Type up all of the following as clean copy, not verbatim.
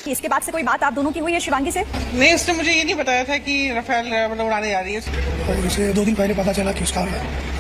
कि इसके बाद से कोई बात आप दोनों की हुई है शिवांगी से? नहीं, उसने मुझे ये नहीं बताया था कि राफेल मतलब उड़ाने जा रही है। और इसे 2 दिन पहले पता चला कि उसका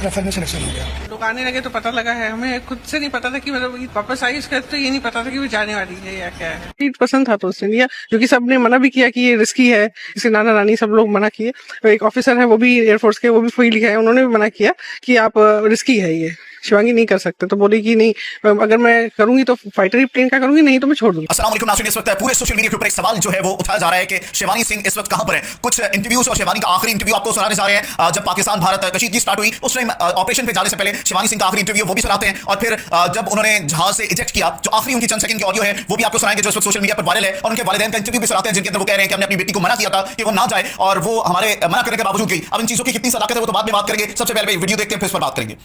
राफेल में सिलेक्शन हो गया। लोग आने लगे तो पता लगा है, हमें खुद से नहीं पता था कि मतलब वापस आई, इसका तो ये नहीं पता था कि वो जाने वाली है या क्या है। सीट पसंद था तो उसने लिया, जो कि सबने मना भी किया कि ये रिस्की है, इसके नाना नानी सब लोग मना किए। एक ऑफिसर है वो भी एयरफोर्स के, वो भी फील्ड के हैं, उन्होंने भी मना किया कि आप रिस्की है ये, शिवांगी नहीं कर सकते। तो बोली कि नहीं, अगर मैं करूंगी तो फाइटर प्लेन का करूंगी, नहीं तो मैं छोड़ दूंगी। अस्सलाम वालेकुम नाज़रीन, इस वक्त पूरे सोशल मीडिया के ऊपर एक सवाल जो है वो उठाया जा रहा है कि शिवानी सिंह इस वक्त कहां पर है। कुछ इंटरव्यूज और शिवानी का आखिरी इंटरव्यू आपको सुनाने जा रहे हैं। जब पाकिस्तान भारत कशीदगी स्टार्ट हुई उस टाइम ऑपरेशन पे जाने से पहले शिवानी सिंह का आखिरी इंटरव्यू वो भी सुनाते हैं, और फिर जब उन्होंने जहाज से इजेक्ट किया, जो आखिरी उनकी चंद सेकंड की ऑडियो है वो भी आपको सुनाएंगे, जो इस वक्त सोशल मीडिया पर वायरल है। और उनके वालिदैन का इंटरव्यू भी सुनाते हैं, जिनके अंदर वो कह रहे हैं कि हमने अपनी बेटी को मना किया था कि वो ना जाए, और वो हमारे मना करने के बावजूद गई। अब इन चीजों की कितनी सदाकत है वो तो बाद में बात करेंगे। सबसे पहले वीडियो देखते हैं, फिर इस पर बात करेंगे।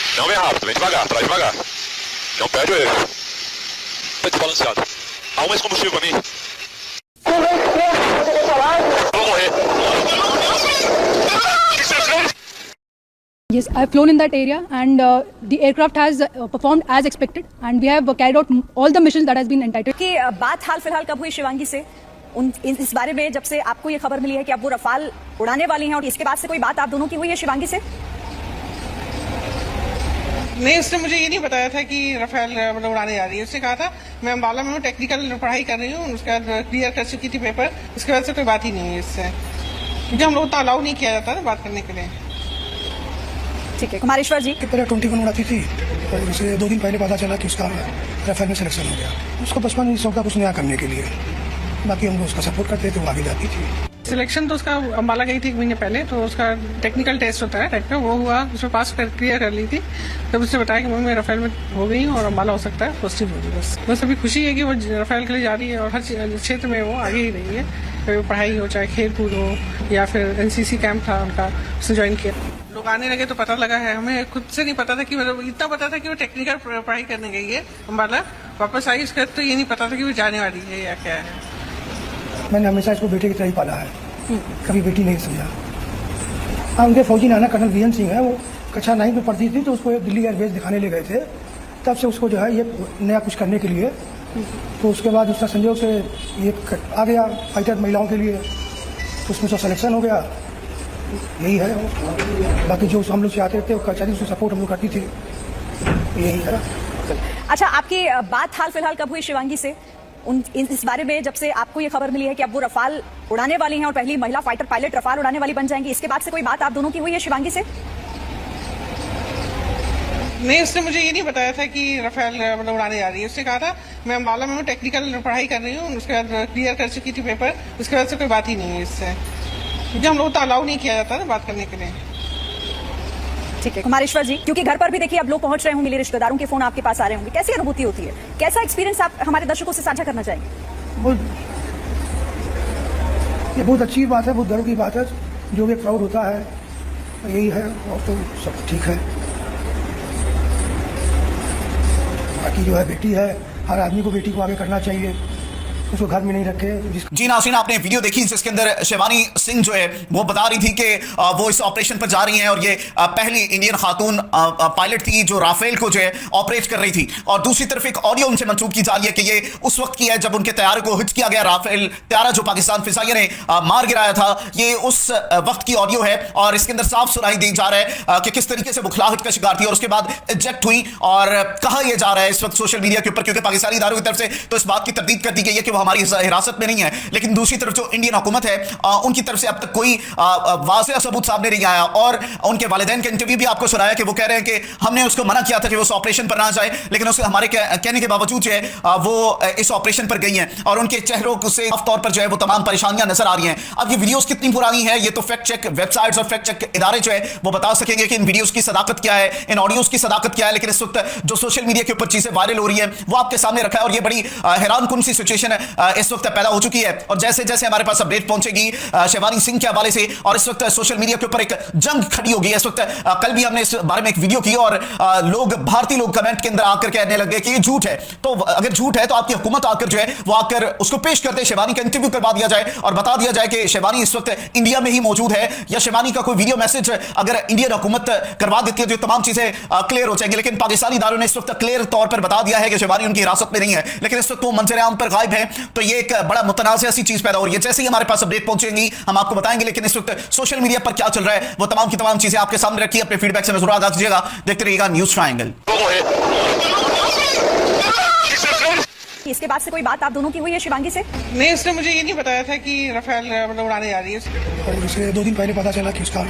Não vem rápido, vem devagar, traz devagar. Não perde o eixo. Tá desbalanceado. Arruma mais combustível pra mim. Eu vou morrer. Yes, I've flown in that area and the aircraft has performed as expected and we have carried out all the missions that has been entitled. कि बात हाल फिलहाल कब हुई शिवांगी से इस बारे में, जब से आपको ये खबर मिली है कि अब वो रफाल उड़ाने वाली हैं, और इसके बाद से कोई बात आप दोनों की हुई है शिवांगी से? नहीं, उसने मुझे ये नहीं बताया था कि राफेल मतलब उड़ाने जा रही है। उसने कहा था मैं अम्बाला में टेक्निकल पढ़ाई कर रही हूँ, उसके बाद क्लियर कर चुकी थी पेपर, उसके बाद से कोई बात ही नहीं है इससे, क्योंकि हम लोग उतना अलाउ नहीं किया जाता ना बात करने के लिए। ठीक है, कुमारेश्वर जी। पहले 21 उड़ाती थी, और इसे 2 दिन पहले पता चला कि उसका राफेल में सिलेक्शन हो गया। उसको बचपन में शौक था कुछ नया करने के लिए, बाकी हम लोग उसका सपोर्ट करते थे, वो आगे जाती थी। सिलेक्शन तो उसका अम्बाला गई थी 1 महीने पहले, तो उसका टेक्निकल टेस्ट होता है टाइप का, वो हुआ, उसमें पास कर क्लियर कर ली थी। तब उसने बताया कि मैं राफेल में हो गई हूँ और अम्बाला हो सकता है पॉजिटिव होगी। बस अभी खुशी है कि वो राफेल के लिए जा रही है, और हर क्षेत्र में वो आगे ही रही है, चाहे पढ़ाई हो, चाहे खेल कूद हो, या फिर एनसीसी कैंप था उनका, उसने ज्वाइन किया। लोग आने लगे तो पता लगा है, हमें खुद से नहीं पता था कि मतलब इतना पता था कि वो टेक्निकल पढ़ाई करने गई है अम्बाला, वापस आई, इसका तो ये नहीं पता था कि वो जाने वाली है या क्या है। मैंने हमेशा इसको बेटे की तरह ही पाला है, कभी बेटी नहीं समझा। हाँ, उनके फौजी नाना कर्नल वीएन सिंह है, वो कक्षा 9 में पढ़ती थी, तो उसको दिल्ली एयरबेस दिखाने ले गए थे। तब से उसको जो है ये नया कुछ करने के लिए, तो उसके बाद उसका संयोग से ये आ गया फाइटर महिलाओं के लिए, तो उसमें तो सिलेक्शन हो गया। यही है, बाकी जो हम लोग चाहते थे कचहरी उसको सपोर्ट हम लोग करती थी, यही है। अच्छा, आपकी बात हाल फिलहाल कब हुई शिवांगी से इस बारे में, जब से आपको ये खबर मिली है कि अब वो रफाल उड़ाने वाली हैं और पहली महिला फाइटर पायलट रफाल उड़ाने वाली बन जाएंगी, इसके बाद से कोई बात आप दोनों की हुई है शिवांगी से? नहीं, उसने मुझे ये नहीं बताया था कि राफेल मतलब उड़ाने जा रही है। उसने कहा था मैं अम्बाला में टेक्निकल पढ़ाई कर रही हूँ, उसके बाद क्लियर कर चुकी थी पेपर, उसके बाद से कोई बात ही नहीं है इससे, क्योंकि हम लोग उतना अलाउ नहीं किया जाता ना बात करने के लिए। ठीक है, कुमारेश्वर जी, क्योंकि घर पर भी देखिए अब लोग पहुंच रहे होंगे, मिले रिश्तेदारों के फोन आपके पास आ रहे होंगे, कैसी अनुभूति होती है, कैसा एक्सपीरियंस आप हमारे दर्शकों से साझा करना चाहेंगे? ये बहुत अच्छी बात है, बहुत गर्व की बात है, जो भी प्राउड होता है यही है, और तो सब ठीक है। बाकी जो है बेटी है, हर आदमी को बेटी को आगे करना चाहिए, उसको घर में नहीं रखे। जी नाज़रीन, आपने वीडियो देखी जिसके अंदर शिवानी सिंह जो है वो बता रही थी कि वो इस ऑपरेशन पर जा रही हैं, और ये पहली इंडियन खातून पायलट थी जो राफेल को जो है ऑपरेट कर रही थी। और दूसरी तरफ एक ऑडियो उनसे मंसूब की जा रही है कि ये उस वक्त की है जब उनके तैयारे को हिट किया गया, राफेल तैयारा जो पाकिस्तान फिजाइया ने मार गिराया था, ये उस वक्त की ऑडियो है। और इसके अंदर साफ सुनाई दी जा रहा है कि किस तरीके से बुखलाहट का शिकार थी, और उसके बाद इजेक्ट हुई। और कहा यह जा रहा है इस वक्त सोशल मीडिया के ऊपर, क्योंकि पाकिस्तानी इदारों की तरफ से तो इस बात की तरदीद कर दी गई है कि वो हमारी हिरासत में नहीं है, लेकिन दूसरी तरफ जो इंडियन हुकूमत है उनकी तरफ से अब तक कोई वाज़ेह सबूत सामने नहीं आया। और उनके वालिदैन के इंटरव्यू भी आपको सुनाया कि वो कह रहे हैं कि हमने उसको मना किया था कि वो उस ऑपरेशन पर ना जाए, लेकिन उसके हमारे कहने के बावजूद जो है वो इस ऑपरेशन पर गई हैं, और उनके चेहरों से साफ तौर पर जो है वो तमाम परेशानियां नजर आ रही हैं। अब ये वीडियोस कितनी पुरानी है ये तो फैक्ट चेक वेबसाइट्स और फैक्ट चेक इदारे जो है वो बता सकेंगे कि इन वीडियोस की सदाकत क्या है, इन ऑडियोस की सदाकत क्या है। लेकिन इस वक्त जो सोशल मीडिया के ऊपर चीजें वायरल हो रही है वो आपके सामने रखा है, और ये बड़ी हैरान कुन सी सिचुएशन इस वक्त पैदा हो चुकी है। और जैसे जैसे हमारे पास अपडेट पहुंचेगी शिवानी सिंह के हवाले से, और इस वक्त सोशल मीडिया के ऊपर एक जंग खड़ी हो गई है इस वक्त। कल भी हमने इस बारे में एक वीडियो की, और लोग भारतीय लोग कमेंट के अंदर आकर कहने लगे कि ये झूठ है। तो अगर झूठ है तो आपकी हुकूमत आकर जो है वो आकर उसको पेश करते, शिवानी का इंटरव्यू करवा दिया जाए और बता दिया जाए कि शिवानी इस वक्त इंडिया में ही मौजूद है, या शिवानी का कोई वीडियो मैसेज अगर इंडियन हुकूमत करवा देती है तो तमाम चीजें क्लियर हो जाएंगी। लेकिन पाकिस्तानी इदारों ने इस वक्त क्लियर तौर पर बता दिया है कि शिवानी उनकी हिरासत में नहीं है, लेकिन इस वक्त वो मंजर आम पर गायब है। तो ये एक बड़ा मुतनाज़ सी चीज पैदा हो रही है। जैसे ही हमारे पास अपडेट पहुंचेंगी हम आपको बताएंगे, लेकिन इस वक्त सोशल मीडिया पर क्या चल रहा है वो तमाम की तमाम चीजें आपके सामने रखी। अपने फीडबैक से जरूर आगाह कीजिएगा। देखते रहिएगा न्यूज़ ट्रायंगल। इसके बाद से कोई बात आप दोनों की हुई है शिवांगी से? नहीं, उसने मुझे ये नहीं बताया था कि राफेल मतलब उड़ाने जा रही है। और उसे 2 दिन पहले पता चला कि उसका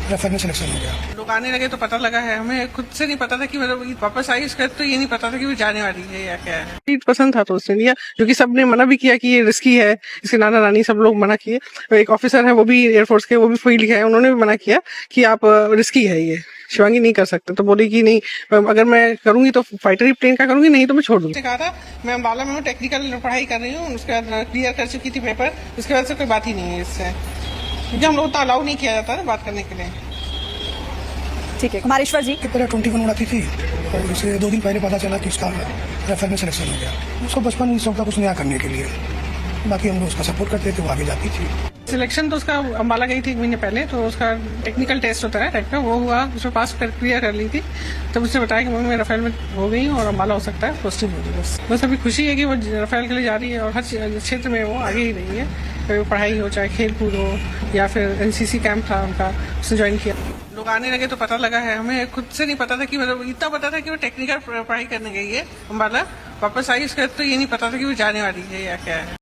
राफेल में सिलेक्शन हो गया। लोग आने लगे तो पता लगा है, हमें खुद से नहीं पता था कि मतलब वापस आई उसके बाद, तो ये नहीं पता था कि वो जाने वाली है या क्या है। सीट पसंद था तो उसने लिया, क्योंकि सबने मना भी किया कि ये रिस्की है, इसके नाना नानी सब लोग मना किए। एक ऑफिसर है वो भी एयरफोर्स के, वो भी फील्ड के हैं, उन्होंने भी मना किया कि आप रिस्की है ये, शिवांगी नहीं कर सकते। तो बोली कि नहीं, अगर मैं करूंगी तो फाइटर ही प्लेन का करूंगी, नहीं तो मैं छोड़ दूंगी। कहा था मैं अम्बाला में टेक्निकल पढ़ाई कर रही हूँ, उसके बाद क्लियर कर चुकी थी पेपर, उसके बाद से कोई बात ही नहीं है इससे, क्योंकि हम लोग तो अलाउ नहीं किया जाता है बात करने के लिए। ठीक है, कुमारेश्वर जी। पहले 21 उड़ाती थी और उसे 2 दिन पहले पता चला कि उसका राफेल में सिलेक्शन हो गया। उसको बचपन में शौक था कुछ नया करने के लिए, बाकी हम लोग उसका सपोर्ट करते थे, वो आगे जाती थी। सिलेक्शन तो उसका अम्बाला गई थी 1 महीने पहले, तो उसका टेक्निकल टेस्ट होता है टाइप का, वो हुआ, उसमें पास कर क्लियर कर ली थी। तब उसने बताया कि मम्मी मैं राफेल में हो गई हूँ और अम्बाला हो सकता है, पॉजिटिव हो गई। बस अभी खुशी है कि वो राफेल के लिए जा रही है और हर क्षेत्र में वो आगे ही रही है, चाहे पढ़ाई हो, चाहे खेल कूद हो, या फिर NCC कैंप था उनका, उसने ज्वाइन किया। लोग आने लगे तो पता लगा है, हमें खुद से नहीं पता था कि मतलब इतना पता था कि वो टेक्निकल पढ़ाई करने गई है अम्बाला, वापस आई उसके बाद तो ये नहीं पता था कि वो जाने वाली है या क्या है।